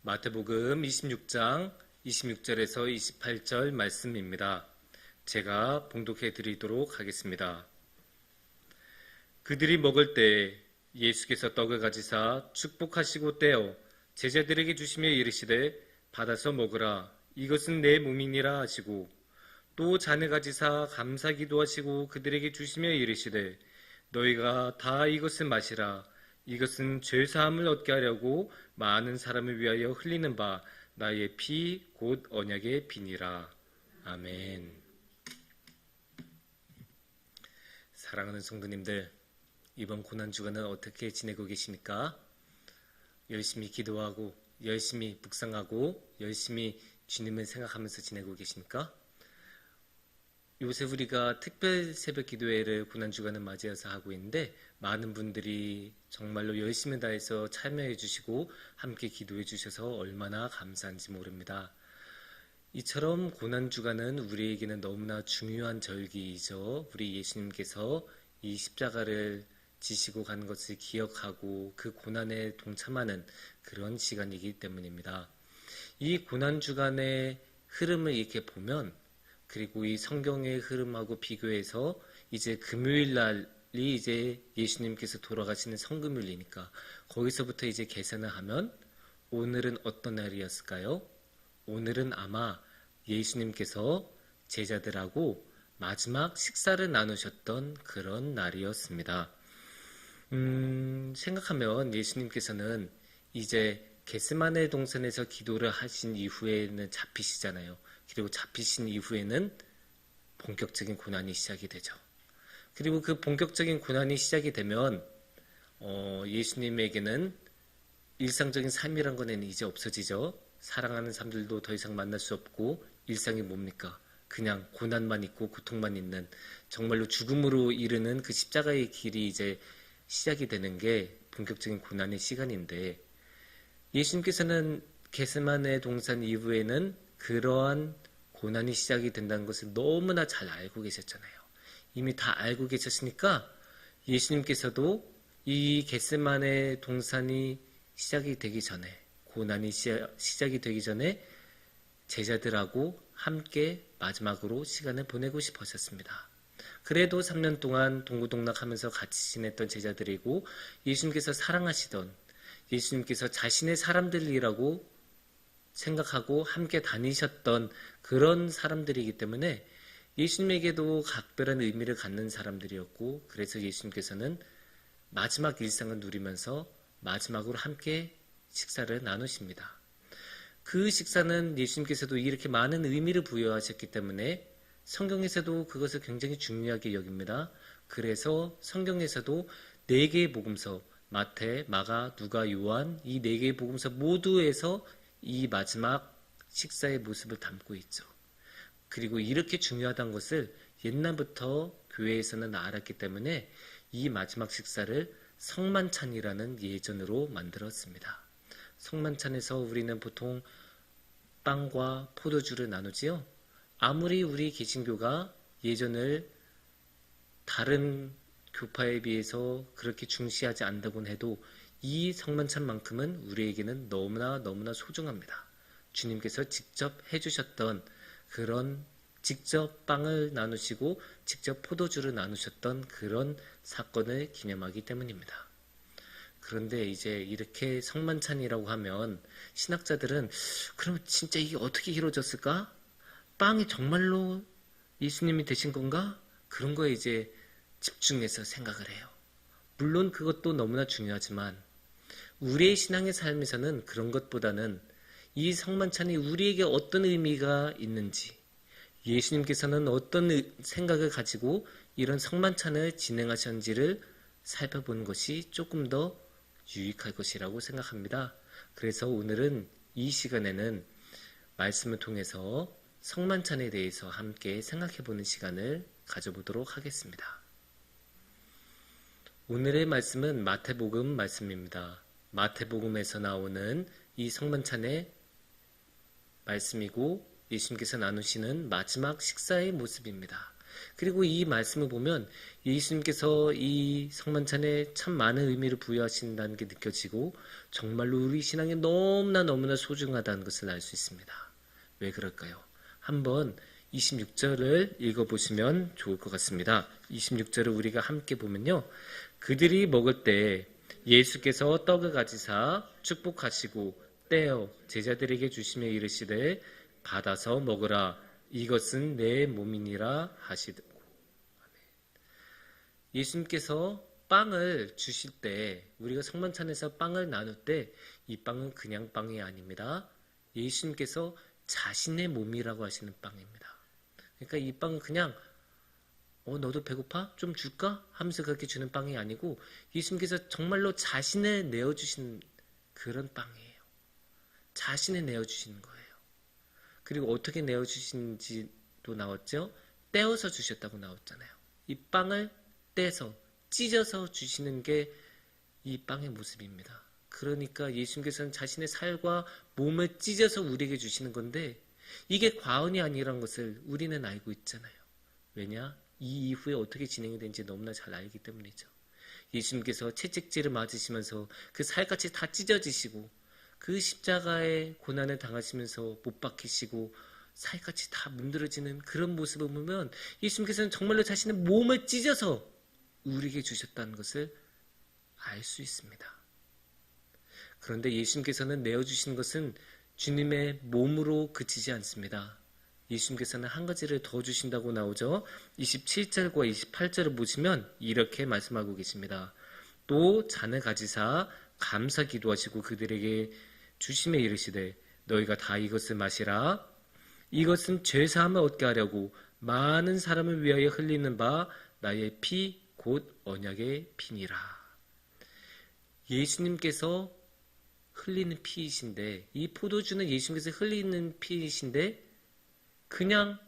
마태복음 26장 26절에서 28절 말씀입니다. 제가 봉독해 드리도록 하겠습니다. 그들이 먹을 때 예수께서 떡을 가지사 축복하시고 떼어 제자들에게 주시며 이르시되 받아서 먹으라 이것은 내 몸이니라 하시고 또 잔을 가지사 감사 기도하시고 그들에게 주시며 이르시되 너희가 다 이것을 마시라 이것은 죄사함을 얻게 하려고 많은 사람을 위하여 흘리는 바 나의 피 곧 언약의 피니라. 아멘. 사랑하는 성도님들, 이번 고난주간은 어떻게 지내고 계십니까? 열심히 기도하고 열심히 묵상하고 열심히 주님을 생각하면서 지내고 계십니까? 요새 우리가 특별 새벽 기도회를 고난주간을 맞이해서 하고 있는데 많은 분들이 정말로 열심히 다해서 참여해 주시고 함께 기도해 주셔서 얼마나 감사한지 모릅니다. 이처럼 고난주간은 우리에게는 너무나 중요한 절기이죠. 우리 예수님께서 이 십자가를 지시고 간 것을 기억하고 그 고난에 동참하는 그런 시간이기 때문입니다. 이 고난주간의 흐름을 이렇게 보면 그리고 이 성경의 흐름하고 비교해서 이제 금요일 날이 이제 예수님께서 돌아가시는 성금요일이니까 거기서부터 이제 계산을 하면 오늘은 어떤 날이었을까요? 오늘은 아마 예수님께서 제자들하고 마지막 식사를 나누셨던 그런 날이었습니다. 생각하면 예수님께서는 이제 겟세마네 동산에서 기도를 하신 이후에는 잡히시잖아요. 그리고 잡히신 이후에는 본격적인 고난이 시작이 되죠. 그리고 그 본격적인 고난이 시작이 되면 예수님에게는 일상적인 삶이란 거는 이제 없어지죠. 사랑하는 사람들도 더 이상 만날 수 없고 일상이 뭡니까? 그냥 고난만 있고 고통만 있는 정말로 죽음으로 이르는 그 십자가의 길이 이제 시작이 되는 게 본격적인 고난의 시간인데 예수님께서는 겟세마네 동산 이후에는 그러한 고난이 시작이 된다는 것을 너무나 잘 알고 계셨잖아요. 이미 다 알고 계셨으니까 예수님께서도 이 겟세마네 동산이 시작이 되기 전에 고난이 시작이 되기 전에 제자들하고 함께 마지막으로 시간을 보내고 싶으셨습니다. 그래도 3년 동안 동고동락하면서 같이 지냈던 제자들이고 예수님께서 사랑하시던 예수님께서 자신의 사람들이라고 생각하고 함께 다니셨던 그런 사람들이기 때문에 예수님에게도 각별한 의미를 갖는 사람들이었고 그래서 예수님께서는 마지막 일상을 누리면서 마지막으로 함께 식사를 나누십니다. 그 식사는 예수님께서도 이렇게 많은 의미를 부여하셨기 때문에 성경에서도 그것을 굉장히 중요하게 여깁니다. 그래서 성경에서도 4개의 복음서 마태, 마가, 누가, 요한 이 4개의 복음서 모두에서 이 마지막 식사의 모습을 담고 있죠. 그리고 이렇게 중요하다는 것을 옛날부터 교회에서는 알았기 때문에 이 마지막 식사를 성만찬이라는 예전으로 만들었습니다. 성만찬에서 우리는 보통 빵과 포도주를 나누지요. 아무리 우리 개신교가 예전을 다른 교파에 비해서 그렇게 중시하지 않다곤 해도 이 성만찬만큼은 우리에게는 너무나 소중합니다. 주님께서 직접 해주셨던 그런 직접 빵을 나누시고 직접 포도주를 나누셨던 그런 사건을 기념하기 때문입니다. 그런데 이제 이렇게 성만찬이라고 하면 신학자들은 그럼 진짜 이게 어떻게 이루어졌을까? 빵이 정말로 예수님이 되신 건가? 그런 거에 이제 집중해서 생각을 해요. 물론 그것도 너무나 중요하지만 우리의 신앙의 삶에서는 그런 것보다는 이 성만찬이 우리에게 어떤 의미가 있는지 예수님께서는 어떤 생각을 가지고 이런 성만찬을 진행하셨는지를 살펴보는 것이 조금 더 유익할 것이라고 생각합니다. 그래서 오늘은 이 시간에는 말씀을 통해서 성만찬에 대해서 함께 생각해보는 시간을 가져보도록 하겠습니다. 오늘의 말씀은 마태복음 말씀입니다. 마태복음에서 나오는 이 성만찬의 말씀이고 예수님께서 나누시는 마지막 식사의 모습입니다. 그리고 이 말씀을 보면 예수님께서 이 성만찬에 참 많은 의미를 부여하신다는 게 느껴지고 정말로 우리 신앙에 너무나 소중하다는 것을 알 수 있습니다. 왜 그럴까요? 한번 26절을 읽어보시면 좋을 것 같습니다. 26절을 우리가 함께 보면요. 그들이 먹을 때 예수께서 떡을 가지사 축복하시고 떼어 제자들에게 주시며 이르시되 받아서 먹으라 이것은 내 몸이니라 하시고. 예수님께서 빵을 주실 때 우리가 성만찬에서 빵을 나눌 때 이 빵은 그냥 빵이 아닙니다. 예수님께서 자신의 몸이라고 하시는 빵입니다. 그러니까 이 빵은 그냥 너도 배고파? 좀 줄까? 하면서 그렇게 주는 빵이 아니고 예수님께서 정말로 자신을 내어주신 그런 빵이에요. 자신을 내어주시는 거예요. 그리고 어떻게 내어주신지도 나왔죠? 떼어서 주셨다고 나왔잖아요. 이 빵을 떼서 찢어서 주시는 게 이 빵의 모습입니다. 그러니까 예수님께서는 자신의 살과 몸을 찢어서 우리에게 주시는 건데 이게 과언이 아니라는 것을 우리는 알고 있잖아요. 왜냐? 이 이후에 어떻게 진행이 되는지 너무나 잘 알기 때문이죠. 예수님께서 채찍질을 맞으시면서 그 살같이 다 찢어지시고 그 십자가의 고난을 당하시면서 못 박히시고 살같이 다 문드러지는 그런 모습을 보면 예수님께서는 정말로 자신의 몸을 찢어서 우리에게 주셨다는 것을 알 수 있습니다. 그런데 예수님께서는 내어주신 것은 주님의 몸으로 그치지 않습니다. 예수님께서는 한 가지를 더 주신다고 나오죠. 27절과 28절을 보시면 이렇게 말씀하고 계십니다. 또 잔을 가지사 감사 기도하시고 그들에게 주시며 이르시되 너희가 다 이것을 마시라. 이것은 죄사함을 얻게 하려고 많은 사람을 위하여 흘리는 바 나의 피 곧 언약의 피니라. 예수님께서 흘리는 피이신데 이 포도주는 예수님께서 흘리는 피이신데 그냥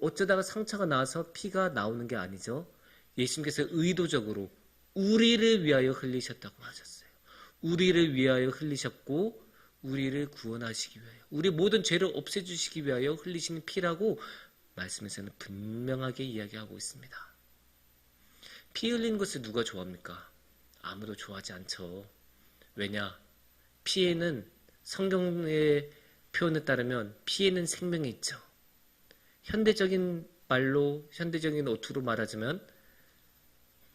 어쩌다가 상처가 나서 피가 나오는 게 아니죠. 예수님께서 의도적으로 우리를 위하여 흘리셨다고 하셨어요. 우리를 위하여 흘리셨고 우리를 구원하시기 위하여 우리 모든 죄를 없애주시기 위하여 흘리시는 피라고 말씀에서는 분명하게 이야기하고 있습니다. 피 흘리는 것을 누가 좋아합니까? 아무도 좋아하지 않죠. 왜냐? 피에는 성경의 표현에 따르면 피에는 생명이 있죠. 현대적인 어투로 말하자면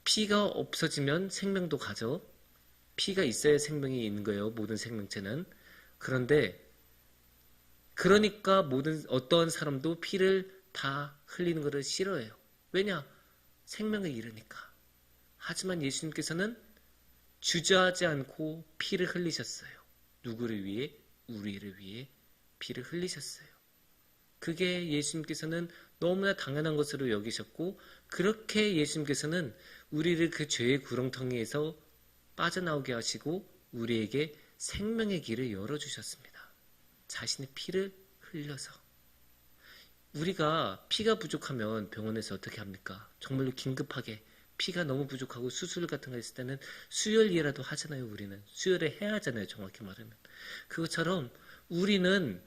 피가 없어지면 생명도 가죠. 피가 있어야 생명이 있는 거예요. 모든 생명체는. 그러니까 어떠한 사람도 피를 다 흘리는 것을 싫어해요. 왜냐? 생명을 잃으니까. 하지만 예수님께서는 주저하지 않고 피를 흘리셨어요. 누구를 위해? 우리를 위해 피를 흘리셨어요. 그게 예수님께서는 너무나 당연한 것으로 여기셨고 그렇게 예수님께서는 우리를 그 죄의 구렁텅이에서 빠져나오게 하시고 우리에게 생명의 길을 열어주셨습니다. 자신의 피를 흘려서. 우리가 피가 부족하면 병원에서 어떻게 합니까? 정말로 긴급하게 피가 너무 부족하고 수술 같은 거 했을 때는 수혈이라도 하잖아요. 우리는 수혈을 해야 하잖아요. 정확히 말하면. 그것처럼 우리는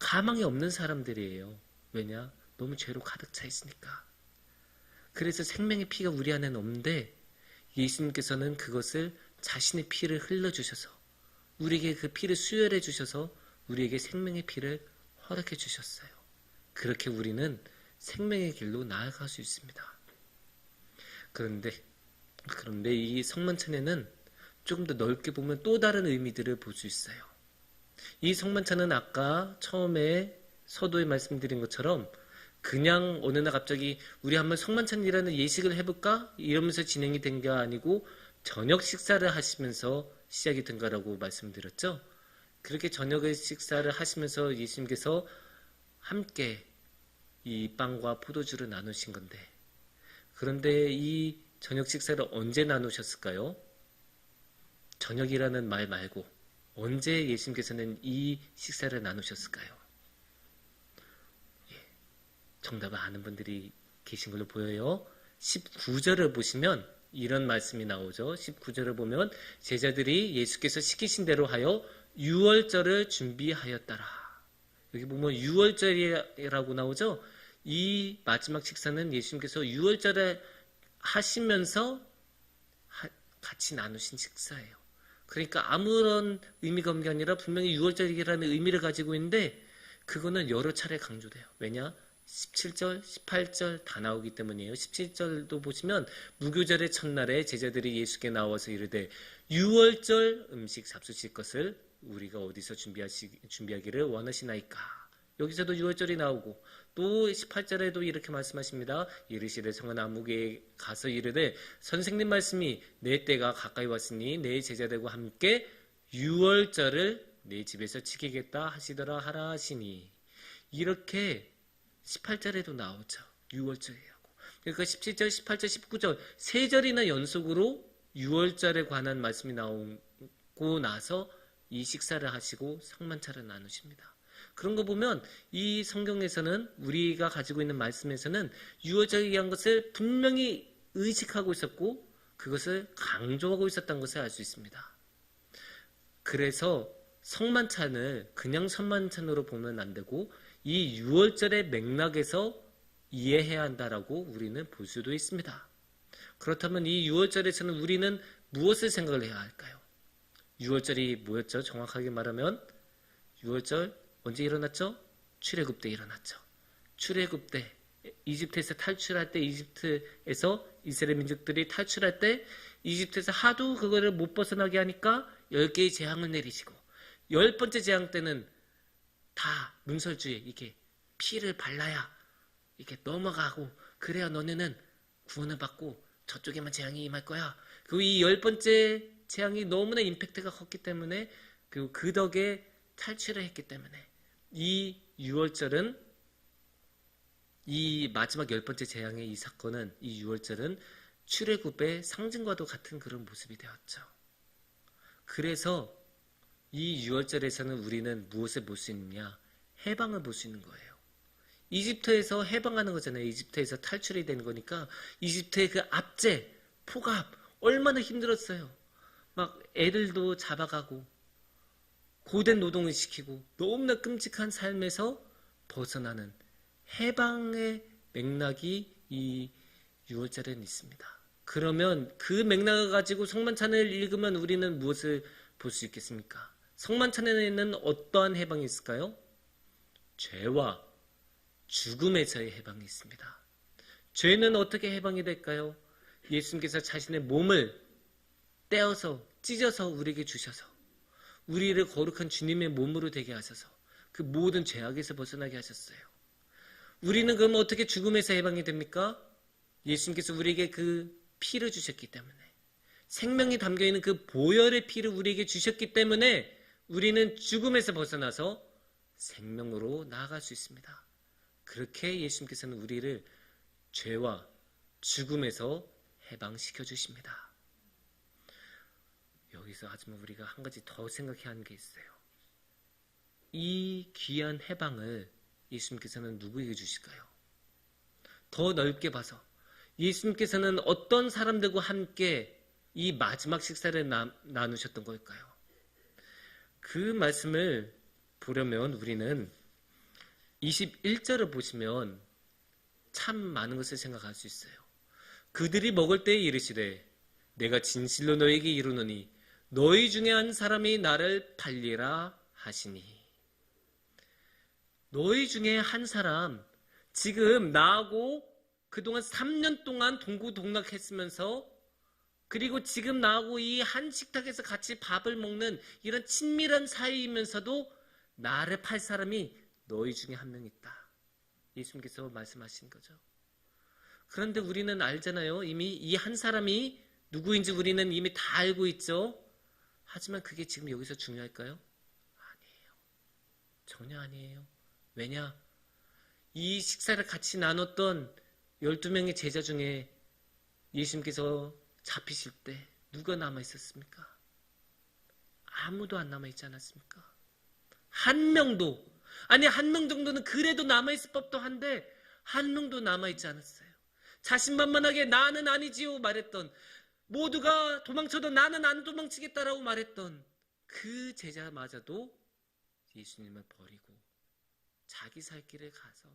가망이 없는 사람들이에요. 왜냐? 너무 죄로 가득 차 있으니까. 그래서 생명의 피가 우리 안에는 없는데 예수님께서는 그것을 자신의 피를 흘려주셔서 우리에게 그 피를 수혈해 주셔서 우리에게 생명의 피를 허락해 주셨어요. 그렇게 우리는 생명의 길로 나아갈 수 있습니다. 그런데 이 성만찬에는 조금 더 넓게 보면 또 다른 의미들을 볼 수 있어요. 이 성만찬은 아까 처음에 서두에 말씀드린 것처럼 그냥 어느 날 갑자기 우리 한번 성만찬이라는 예식을 해볼까? 이러면서 진행이 된 게 아니고 저녁 식사를 하시면서 시작이 된 거라고 말씀드렸죠. 그렇게 저녁의 식사를 하시면서 예수님께서 함께 이 빵과 포도주를 나누신 건데 그런데 이 저녁 식사를 언제 나누셨을까요? 저녁이라는 말 말고 언제 예수님께서는 이 식사를 나누셨을까요? 정답을 아는 분들이 계신 걸로 보여요. 19절을 보시면 이런 말씀이 나오죠. 19절을 보면 제자들이 예수께서 시키신 대로 하여 유월절을 준비하였더라. 여기 보면 유월절이라고 나오죠. 이 마지막 식사는 예수님께서 유월절에 하시면서 같이 나누신 식사예요. 그러니까 아무런 의미가 없는 게 아니라 분명히 유월절이라는 의미를 가지고 있는데 그거는 여러 차례 강조돼요. 왜냐? 17절, 18절 다 나오기 때문이에요. 17절도 보시면 무교절의 첫날에 제자들이 예수께 나와서 이르되 유월절 음식 잡수실 것을 우리가 어디서 준비하기를 원하시나이까. 여기서도 유월절이 나오고 또 18절에도 이렇게 말씀하십니다. 이르시되 성은 아무개에 가서 이르되 선생님 말씀이 내 때가 가까이 왔으니 내 제자들과 함께 유월절을 내 집에서 지키겠다 하시더라 하라 하시니 이렇게 18절에도 나오죠. 유월절이라고. 그러니까 17절, 18절, 19절 세 절이나 연속으로 유월절에 관한 말씀이 나오고 나서 이 식사를 하시고 성만찬을 나누십니다. 그런 거 보면 이 성경에서는 우리가 가지고 있는 말씀에서는 유월절에 의한 것을 분명히 의식하고 있었고 그것을 강조하고 있었던 것을 알 수 있습니다. 그래서 성만찬을 그냥 성만찬으로 보면 안 되고 이 유월절의 맥락에서 이해해야 한다라고 우리는 볼 수도 있습니다. 그렇다면 이 유월절에서는 우리는 무엇을 생각을 해야 할까요? 유월절이 뭐였죠? 정확하게 말하면 유월절 언제 일어났죠? 출애굽 때 일어났죠. 출애굽 때 이집트에서 탈출할 때 이집트에서 이스라엘 민족들이 탈출할 때 이집트에서 하도 그거를 못 벗어나게 하니까 10개의 재앙을 내리시고 10번째 재앙 때는 다 문설주에 이게 피를 발라야 이렇게 넘어가고 그래야 너네는 구원을 받고 저쪽에만 재앙이 임할 거야. 그리고 이 10번째 재앙이 너무나 임팩트가 컸기 때문에 그리고 그 덕에 탈출을 했기 때문에 이 유월절은 이 마지막 10번째 재앙의 이 사건은 이 유월절은 출애굽의 상징과도 같은 그런 모습이 되었죠. 그래서 이 유월절에서는 우리는 무엇을 볼 수 있느냐? 해방을 볼 수 있는 거예요. 이집트에서 해방하는 거잖아요. 이집트에서 탈출이 되는 거니까 이집트의 그 압제, 폭압 얼마나 힘들었어요. 막 애들도 잡아가고 고된 노동을 시키고 너무나 끔찍한 삶에서 벗어나는 해방의 맥락이 이 유월절에는 있습니다. 그러면 그 맥락을 가지고 성만찬을 읽으면 우리는 무엇을 볼 수 있겠습니까? 성만찬에는 어떠한 해방이 있을까요? 죄와 죽음에서의 해방이 있습니다. 죄는 어떻게 해방이 될까요? 예수님께서 자신의 몸을 떼어서 찢어서 우리에게 주셔서 우리를 거룩한 주님의 몸으로 되게 하셔서 그 모든 죄악에서 벗어나게 하셨어요. 우리는 그럼 어떻게 죽음에서 해방이 됩니까? 예수님께서 우리에게 그 피를 주셨기 때문에 생명이 담겨있는 그 보혈의 피를 우리에게 주셨기 때문에 우리는 죽음에서 벗어나서 생명으로 나아갈 수 있습니다. 그렇게 예수님께서는 우리를 죄와 죽음에서 해방시켜 주십니다. 여기서 하지만 우리가 한 가지 더 생각해야 하는 게 있어요. 이 귀한 해방을 예수님께서는 누구에게 주실까요? 더 넓게 봐서 예수님께서는 어떤 사람들과 함께 이 마지막 식사를 나누셨던 걸까요? 그 말씀을 보려면 우리는 21절을 보시면 참 많은 것을 생각할 수 있어요. 그들이 먹을 때에 이르시되 내가 진실로 너에게 이르노니 너희 중에 한 사람이 나를 팔리라 하시니. 너희 중에 한 사람, 지금 나하고 그동안 3년 동안 동고동락했으면서 그리고 지금 나하고 이 한 식탁에서 같이 밥을 먹는 이런 친밀한 사이이면서도 나를 팔 사람이 너희 중에 한 명 있다. 예수님께서 말씀하신 거죠. 그런데 우리는 알잖아요. 이미 이 한 사람이 누구인지 우리는 이미 다 알고 있죠. 하지만 그게 지금 여기서 중요할까요? 아니에요. 전혀 아니에요. 왜냐? 이 식사를 같이 나눴던 12명의 제자 중에 예수님께서 잡히실 때 누가 남아있었습니까? 아무도 안 남아있지 않았습니까? 한 명도, 아니 한 명 정도는 그래도 남아있을 법도 한데 한 명도 남아있지 않았어요. 자신만만하게 나는 아니지요 말했던, 모두가 도망쳐도 나는 안 도망치겠다라고 말했던 그 제자마저도 예수님을 버리고 자기 살 길을 가서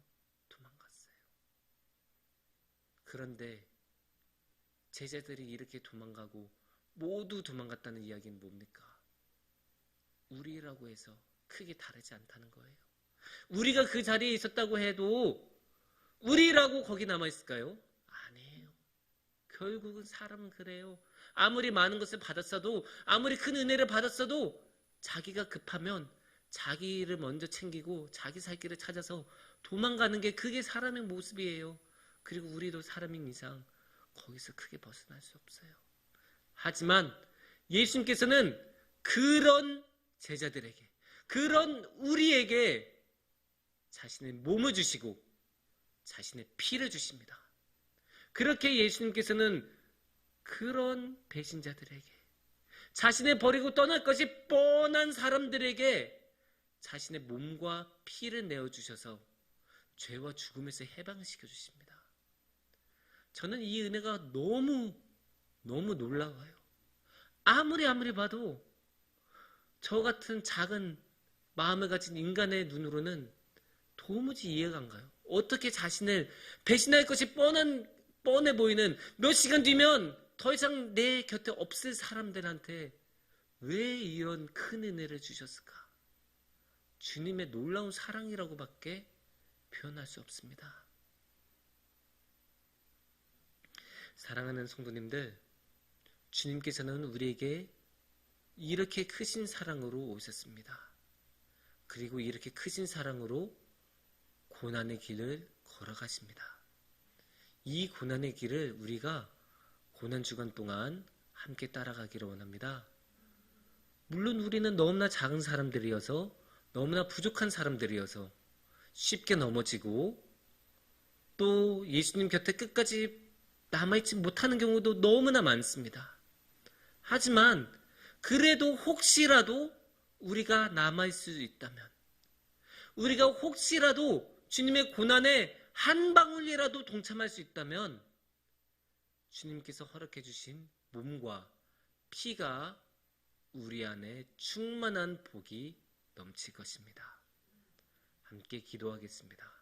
도망갔어요. 그런데 제자들이 이렇게 도망가고 모두 도망갔다는 이야기는 뭡니까? 우리라고 해서 크게 다르지 않다는 거예요. 우리가 그 자리에 있었다고 해도 우리라고 거기 남아있을까요? 아니에요. 결국은 사람은 그래요. 아무리 많은 것을 받았어도, 아무리 큰 은혜를 받았어도 자기가 급하면 자기를 먼저 챙기고 자기 살 길을 찾아서 도망가는 게 그게 사람의 모습이에요. 그리고 우리도 사람인 이상 거기서 크게 벗어날 수 없어요. 하지만 예수님께서는 그런 제자들에게, 그런 우리에게 자신의 몸을 주시고 자신의 피를 주십니다. 그렇게 예수님께서는 그런 배신자들에게, 자신을 버리고 떠날 것이 뻔한 사람들에게 자신의 몸과 피를 내어주셔서 죄와 죽음에서 해방시켜 주십니다. 저는 이 은혜가 너무 놀라워요. 아무리 봐도 저 같은 작은 마음을 가진 인간의 눈으로는 도무지 이해가 안 가요. 어떻게 자신을 배신할 것이 뻔해 보이는, 몇 시간 뒤면 더 이상 내 곁에 없을 사람들한테 왜 이런 큰 은혜를 주셨을까? 주님의 놀라운 사랑이라고밖에 표현할 수 없습니다. 사랑하는 성도님들, 주님께서는 우리에게 이렇게 크신 사랑으로 오셨습니다. 그리고 이렇게 크신 사랑으로 고난의 길을 걸어가십니다. 이 고난의 길을 우리가 고난주간 동안 함께 따라가기를 원합니다. 물론 우리는 너무나 작은 사람들이어서, 너무나 부족한 사람들이어서 쉽게 넘어지고 또 예수님 곁에 끝까지 남아있지 못하는 경우도 너무나 많습니다. 하지만 그래도 혹시라도 우리가 남아있을 수 있다면, 우리가 혹시라도 주님의 고난에 한 방울이라도 동참할 수 있다면 주님께서 허락해 주신 몸과 피가 우리 안에 충만한 복이 넘칠 것입니다. 함께 기도하겠습니다.